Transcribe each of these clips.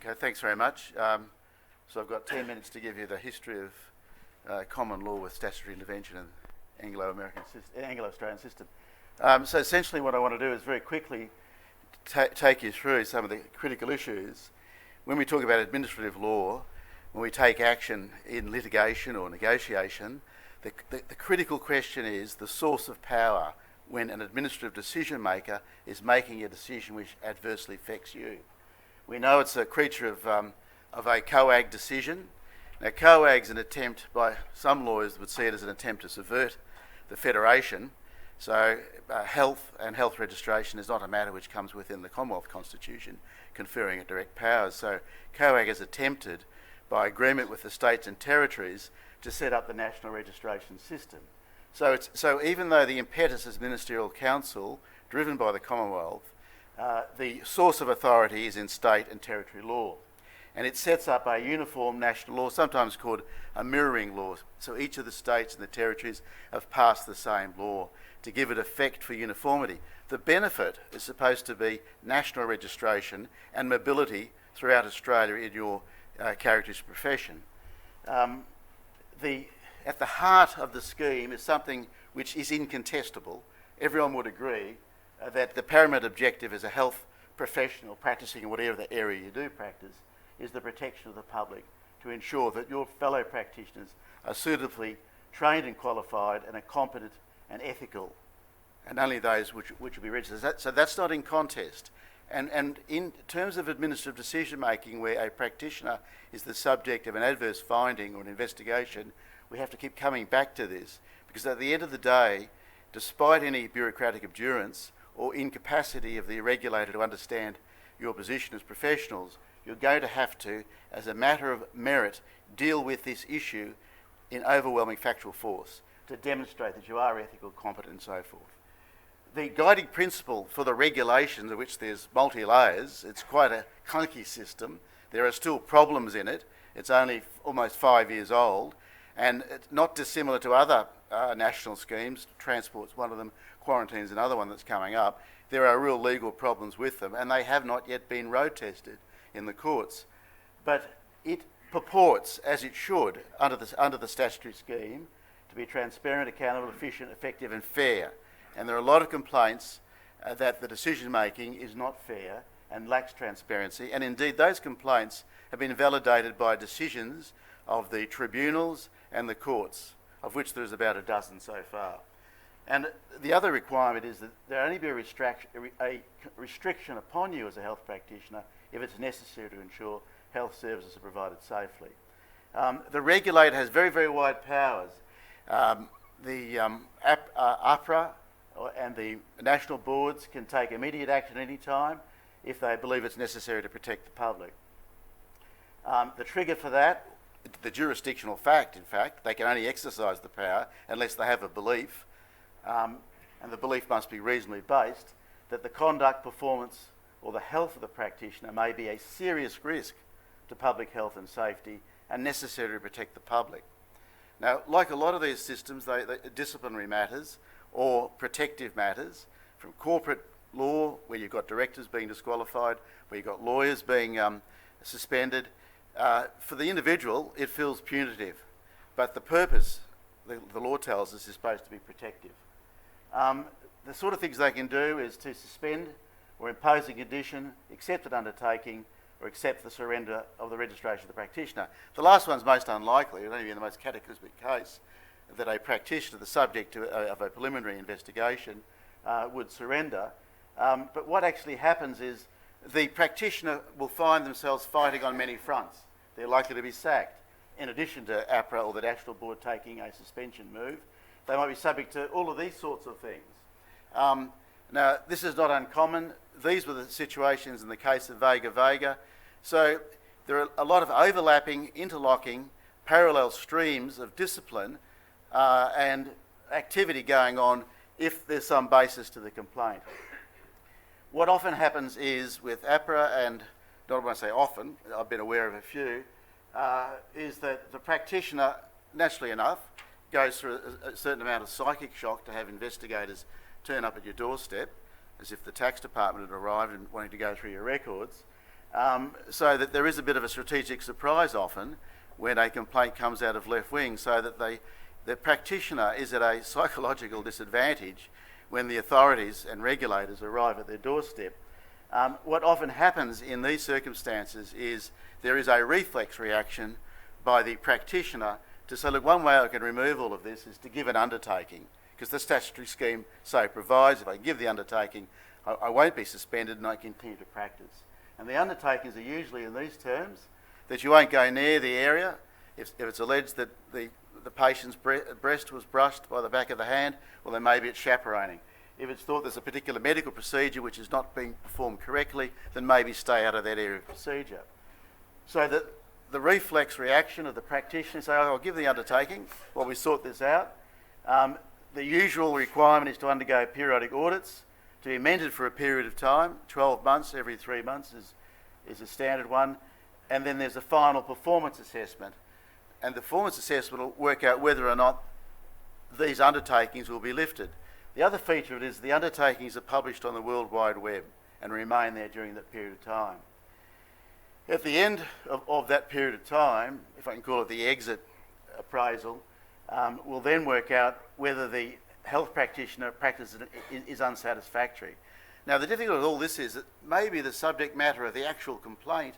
Okay, thanks very much. So I've got 10 minutes to give you the history of common law with statutory intervention in Anglo-Australian system. So essentially what I want to do is very quickly take you through some of the critical issues. When we talk about administrative law, when we take action in litigation or negotiation, the critical question is the source of power when an administrative decision maker is making a decision which adversely affects you. We know it's a creature of a COAG decision. Now, COAG's an attempt, by some lawyers would see it as an attempt to subvert the federation. So health and health registration is not a matter which comes within the Commonwealth Constitution, conferring it direct powers. So COAG has attempted, by agreement with the states and territories, to set up the national registration system. So even though the impetus is ministerial council, driven by the Commonwealth, the source of authority is in state and territory law. And it sets up a uniform national law, sometimes called a mirroring law. So each of the states and the territories have passed the same law to give it effect for uniformity. The benefit is supposed to be national registration and mobility throughout Australia in your characteristic profession. At the heart of the scheme is something which is incontestable. Everyone would agree that the paramount objective as a health professional practicing in whatever the area you do practice is the protection of the public, to ensure that your fellow practitioners are suitably trained and qualified and are competent and ethical, and only those which will be registered. So that's not in contest. And in terms of administrative decision making, where a practitioner is the subject of an adverse finding or an investigation, we have to keep coming back to this, because at the end of the day, despite any bureaucratic abjurance or incapacity of the regulator to understand your position as professionals, you're going to have to, as a matter of merit, deal with this issue in overwhelming factual force to demonstrate that you are ethical, competent, and so forth. The guiding principle for the regulations, of which there's multi-layers, it's quite a clunky system. There are still problems in it. It's only almost 5 years old, and it's not dissimilar to other national schemes. Transport's one of them, quarantine's another one that's coming up. There are real legal problems with them, and they have not yet been road tested in the courts. But it purports, as it should, under the statutory scheme, to be transparent, accountable, efficient, effective and fair. And there are a lot of complaints that the decision making is not fair and lacks transparency, and indeed those complaints have been validated by decisions of the tribunals and the courts, of which there's about a dozen so far. And the other requirement is that there only be a restriction upon you as a health practitioner if it's necessary to ensure health services are provided safely. The regulator has very, very wide powers. APRA and the national boards can take immediate action any time if they believe it's necessary to protect the public. The trigger for that, the jurisdictional fact, in fact, they can only exercise the power unless they have a belief, and the belief must be reasonably based, that the conduct, performance or the health of the practitioner may be a serious risk to public health and safety and necessary to protect the public. Now, like a lot of these systems, they disciplinary matters or protective matters, from corporate law, where you've got directors being disqualified, where you've got lawyers being suspended. For the individual, it feels punitive, but the purpose, the law tells us, is supposed to be protective. The sort of things they can do is to suspend or impose a condition, accept an undertaking, or accept the surrender of the registration of the practitioner. The last one's most unlikely. It would only be in the most cataclysmic case that a practitioner, the subject of a preliminary investigation, would surrender. But what actually happens is the practitioner will find themselves fighting on many fronts. They're likely to be sacked. In addition to APRA or the National Board taking a suspension move, they might be subject to all of these sorts of things. Now, this is not uncommon. These were the situations in the case of Vega Vega. So there are a lot of overlapping, interlocking, parallel streams of discipline and activity going on if there's some basis to the complaint. What often happens is with APRA, and not when I say often, I've been aware of a few, is that the practitioner, naturally enough, goes through a certain amount of psychic shock to have investigators turn up at your doorstep, as if the tax department had arrived and wanting to go through your records. so that there is a bit of a strategic surprise often when a complaint comes out of left wing, so that the practitioner is at a psychological disadvantage when the authorities and regulators arrive at their doorstep. What often happens in these circumstances is there is a reflex reaction by the practitioner to say, look, one way I can remove all of this is to give an undertaking, because the statutory scheme so provides if I give the undertaking, I won't be suspended and I continue to practice. And the undertakings are usually in these terms, that you won't go near the area. If it's alleged that the patient's breast was brushed by the back of the hand, well, then maybe it's chaperoning. If it's thought there's a particular medical procedure which is not being performed correctly, then maybe stay out of that area of procedure. So that the reflex reaction of the practitioner, say, I'll give the undertaking while we sort this out. The usual requirement is to undergo periodic audits, to be amended for a period of time. 12 months, every 3 months is a standard one. And then there's a final performance assessment. And the performance assessment will work out whether or not these undertakings will be lifted. The other feature of it is the undertakings are published on the World Wide Web and remain there during that period of time. At the end of that period of time, if I can call it the exit appraisal, we'll then work out whether the health practitioner practice is unsatisfactory. Now, the difficulty with all this is that maybe the subject matter of the actual complaint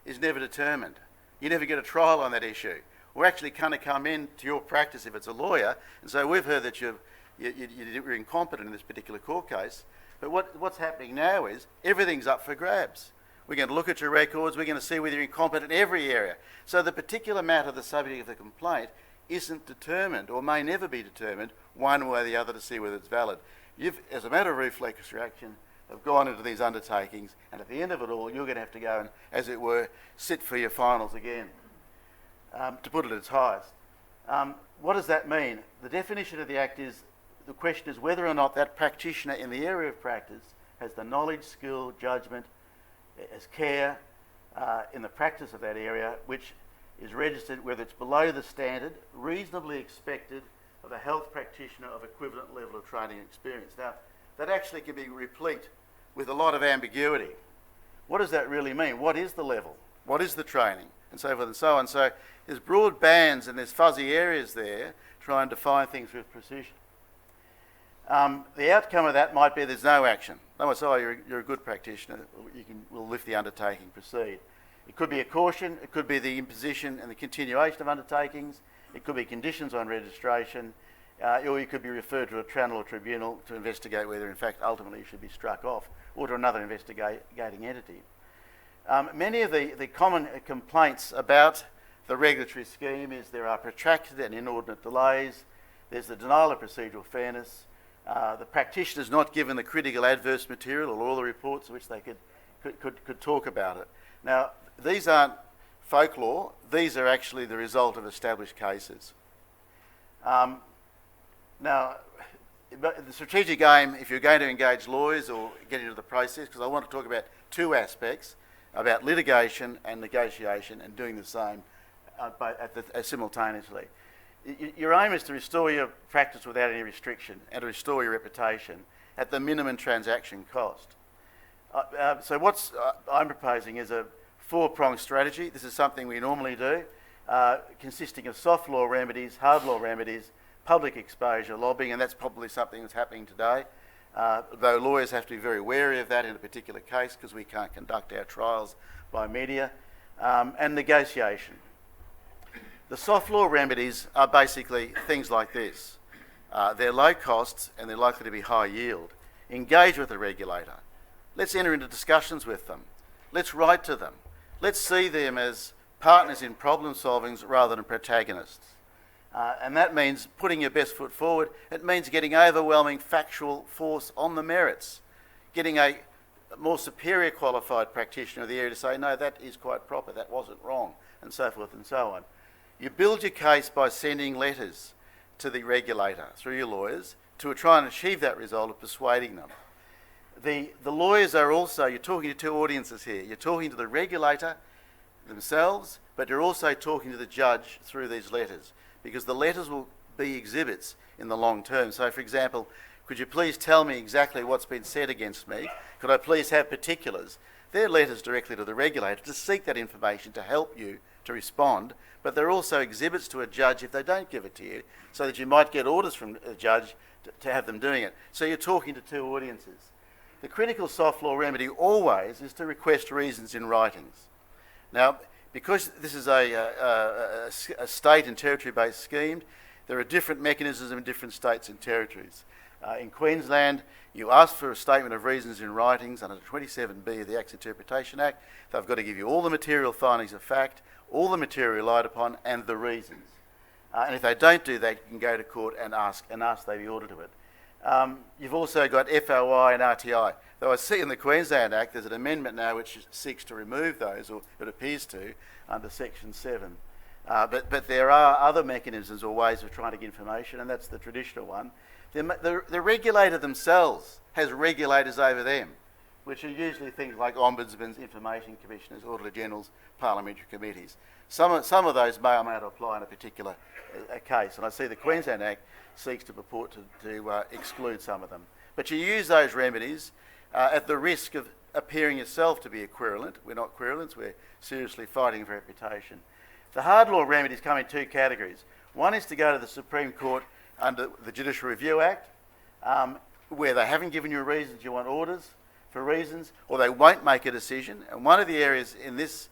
is never determined. You never get a trial on that issue. We're actually kind of come into your practice if it's a lawyer and say, we've heard that you're incompetent in this particular court case, but what's happening now is everything's up for grabs. We're going to look at your records, we're going to see whether you're incompetent in every area. So the particular matter, the subject of the complaint, isn't determined or may never be determined one way or the other to see whether it's valid. You've, as a matter of reflex reaction, have gone into these undertakings, and at the end of it all, you're going to have to go and, as it were, sit for your finals again, to put it at its highest. What does that mean? The definition of the Act is, the question is whether or not that practitioner in the area of practice has the knowledge, skill, judgment, as care in the practice of that area, which is registered, whether it's below the standard, reasonably expected of a health practitioner of equivalent level of training and experience. Now, that actually can be replete with a lot of ambiguity. What does that really mean? What is the level? What is the training? And so forth and so on. So there's broad bands and there's fuzzy areas there trying to define things with precision. The outcome of that might be there's no action. No one says, oh, you're a good practitioner, we'll lift the undertaking, proceed. It could be a caution, it could be the imposition and the continuation of undertakings, it could be conditions on registration, or you could be referred to a tribunal or tribunal to investigate whether in fact ultimately you should be struck off, or to another investigating entity. Many of the common complaints about the regulatory scheme is there are protracted and inordinate delays, there's the denial of procedural fairness, the practitioner's not given the critical adverse material or all the reports which they could talk about it. Now, these aren't folklore, these are actually the result of established cases. Now, the strategic aim, if you're going to engage lawyers or get into the process, because I want to talk about two aspects, about litigation and negotiation, and doing the same simultaneously. Your aim is to restore your practice without any restriction and to restore your reputation at the minimum transaction cost. So what I'm proposing is a four-pronged strategy. This is something we normally do, consisting of soft law remedies, hard law remedies, public exposure, lobbying, and that's probably something that's happening today, though lawyers have to be very wary of that in a particular case because we can't conduct our trials by media, and negotiation. The soft law remedies are basically things like this. They're low costs and they're likely to be high yield. Engage with the regulator. Let's enter into discussions with them. Let's write to them. Let's see them as partners in problem solving rather than protagonists. And that means putting your best foot forward. It means getting overwhelming factual force on the merits. Getting a more superior qualified practitioner of the area to say, no, that is quite proper, that wasn't wrong, and so forth and so on. You build your case by sending letters to the regulator through your lawyers to try and achieve that result of persuading them. The lawyers are also, you're talking to two audiences here. You're talking to the regulator themselves, but you're also talking to the judge through these letters, because the letters will be exhibits in the long term. So, for example, could you please tell me exactly what's been said against me? Could I please have particulars? They're letters directly to the regulator to seek that information to help you to respond, but they're also exhibits to a judge if they don't give it to you, so that you might get orders from a judge to have them doing it. So you're talking to two audiences. The critical soft law remedy always is to request reasons in writings. Now, because this is a state and territory-based scheme, there are different mechanisms in different states and territories. In Queensland, you ask for a statement of reasons in writings under 27B of the Acts Interpretation Act. They've got to give you all the material findings of fact, all the material relied upon, and the reasons. And if they don't do that, you can go to court and ask they be ordered to it. You've also got FOI and RTI. Though I see in the Queensland Act there's an amendment now which seeks to remove those, or it appears to, under Section 7. But there are other mechanisms or ways of trying to get information, and that's the traditional one. The regulator themselves has regulators over them, which are usually things like ombudsmen, information commissioners, auditor generals, parliamentary committees. Some of those may or may not apply in a particular case, and I see the Queensland Act seeks to purport to exclude some of them. But you use those remedies at the risk of appearing yourself to be equivalent. We're not equivalents, we're seriously fighting for reputation. The hard law remedies come in two categories. One is to go to the Supreme Court under the Judicial Review Act, where they haven't given you reasons, you want orders for reasons, or they won't make a decision. And one of the areas in this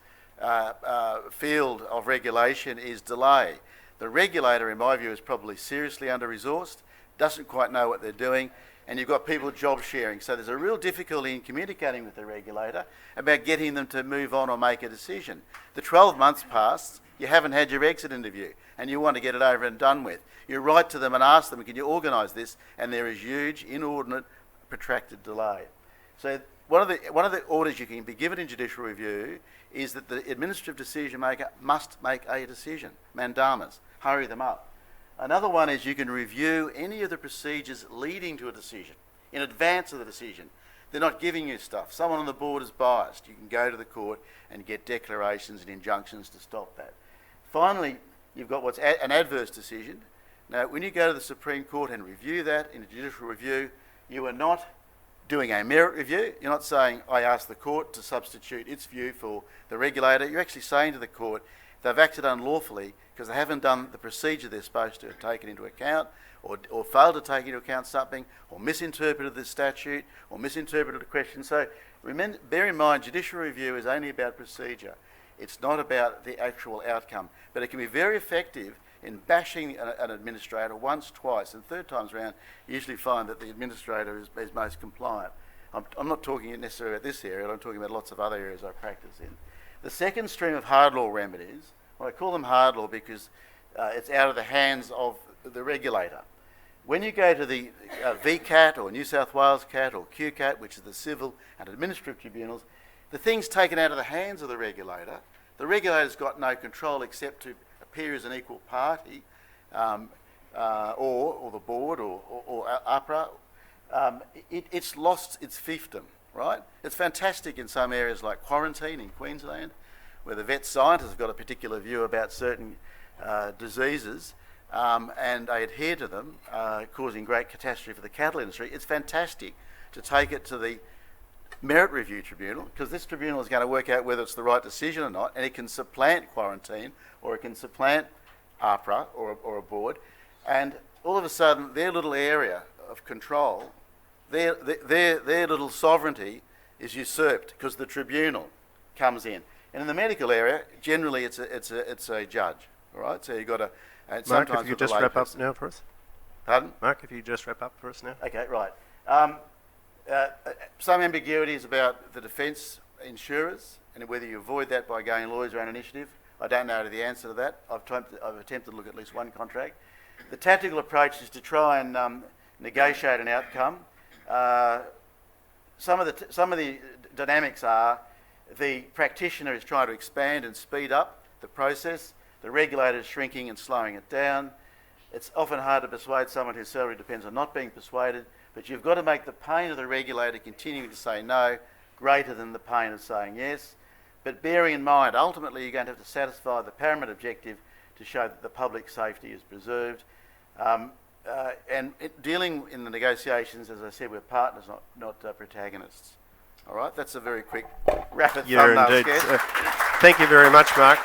field of regulation is delay. The regulator, in my view, is probably seriously under-resourced, doesn't quite know what they're doing, and you've got people job sharing. So there's a real difficulty in communicating with the regulator about getting them to move on or make a decision. The 12 months passed, you haven't had your exit interview, and you want to get it over and done with. You write to them and ask them, can you organise this? And there is huge, inordinate, protracted delay. So one of the orders you can be given in judicial review is that the administrative decision maker must make a decision, mandamus, hurry them up. Another one is you can review any of the procedures leading to a decision in advance of the decision. They're not giving you stuff. Someone on the board is biased. You can go to the court and get declarations and injunctions to stop that. Finally, you've got what's an adverse decision. Now, when you go to the Supreme Court and review that in a judicial review, you are not doing a merit review. You're not saying, I ask the court to substitute its view for the regulator. You're actually saying to the court, they've acted unlawfully because they haven't done the procedure they're supposed to have taken into account, or failed to take into account something, or misinterpreted the statute, or misinterpreted a question. So bear in mind, judicial review is only about procedure. It's not about the actual outcome. But it can be very effective in bashing an administrator once, twice, and third times around, you usually find that the administrator is most compliant. I'm not talking necessarily about this area, I'm talking about lots of other areas I practice in. The second stream of hard law remedies, well, I call them hard law because it's out of the hands of the regulator. When you go to the VCAT or New South Wales CAT or QCAT, which is the Civil and Administrative Tribunals, the thing's taken out of the hands of the regulator. The regulator's got no control except to appear as an equal party, or the board or APRA. It's lost its fiefdom, right? It's fantastic in some areas like quarantine in Queensland, where the vet scientists have got a particular view about certain diseases, and they adhere to them, causing great catastrophe for the cattle industry. It's fantastic to take it to the Merit Review Tribunal, because this tribunal is going to work out whether it's the right decision or not, and it can supplant quarantine, or it can supplant APRA or a board, and all of a sudden their little area of control, their little sovereignty is usurped because the tribunal comes in. And in the medical area, generally it's a judge, all right? So you've got a... Mark, if you could just wrap up now for us. Pardon? Mark, if you just wrap up for us now. Okay, right. Some ambiguities about the defence insurers and whether you avoid that by going lawyers' own initiative. I don't know the answer to that. I've attempted to look at least one contract. The tactical approach is to try and negotiate an outcome. Some of the dynamics are the practitioner is trying to expand and speed up the process. The regulator is shrinking and slowing it down. It's often hard to persuade someone whose salary depends on not being persuaded, but you've got to make the pain of the regulator continuing to say no greater than the pain of saying yes. But bearing in mind, ultimately you're going to have to satisfy the paramount objective to show that the public safety is preserved. Dealing in the negotiations, as I said, we're partners, not protagonists. All right, that's a very quick rapid Yeah, thumbnail indeed. sketch. Thank you very much, Mark.